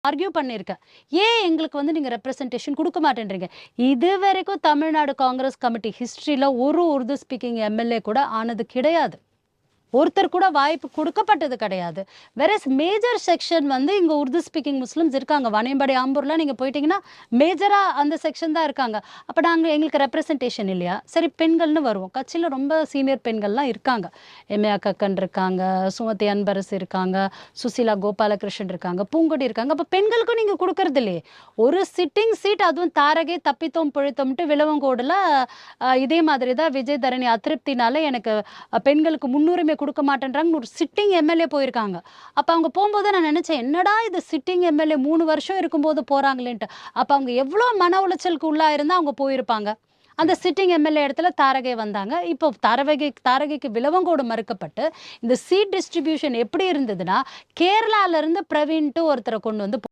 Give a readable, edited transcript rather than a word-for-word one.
Argue பண்ணியிருக்கேன். ஏன் எங்களுக்கு வந்து நீங்க ரெப்ரசன்டேஷன் குடுக்க மாட்டேன்றீங்க? இதுவரைக்கும் தமிழ்நாடு காங்கிரஸ் கமிட்டி ஹிஸ்டரியில ஒரு உருது ஸ்பீக்கிங் எம்எல்ஏ கூட ஆனது கிடையாது. ஒருத்தர் கூட வாய்ப்பு கொடுக்கப்பட்டது கிடையாது. வேறஸ் மேஜர் செக்ஷன் வந்து இங்க உருது ஸ்பீக்கிங் முஸ்லிம்ஸ் இருக்காங்க. வாணியம்பாடி, ஆம்பூர்லாம் நீங்க போயிட்டீங்கன்னா, மேஜரா அந்த செக்ஷன் தான் இருக்காங்க. அப்ப எங்களுக்கு ரெப்ரசன்டேஷன் இல்லையா? சரி பெண்கள்னு வருவோம். கட்சியில ரொம்ப சீனியர் பெண்கள்லாம் இருக்காங்க. எம்ஏ கக்கன் இருக்காங்க, சுமதி அன்பரசு இருக்காங்க, சுசீலா கோபாலகிருஷ்ணன் இருக்காங்க, பூங்கொடி இருக்காங்க. அப்ப பெண்களுக்கும் நீங்க குடுக்கறது இல்லையே. ஒரு சிட்டிங் சீட் அதுவும் தாரகை தப்பித்தோம் பிழைத்தோம்ட்டு விளவங்கோடுல இதே மாதிரி தான் விஜய் தரணி அதிருப்தினால எனக்கு பெண்களுக்கு முன்னுரிமை கொடுக்க மாட்டேன்றாங்க. ஒரு சிட்டிங் எம்எல்ஏ போயிருக்காங்க. அப்ப அவங்க போகும்போது நான் நினைச்சேன், என்னடா இது சிட்டிங் எம்எல்ஏ 3 வருஷம் இருக்கும்போது போறாங்களேன்ட்டு. அப்ப அவங்க எவ்வளோ மன உளைச்சலுக்கு உள்ளாயிருந்தா அவங்க போயிருப்பாங்க. அந்த சிட்டிங் எம்எல்ஏ இடத்துல தாரகை வந்தாங்க. இப்போ தாரகைக்கு விளவங்கோடு மறுக்கப்பட்டு இந்த சீட் டிஸ்ட்ரிபியூஷன் எப்படி இருந்ததுன்னா, கேரளால இருந்து பிரவீன்ட்டு ஒருத்தரை கொண்டு வந்து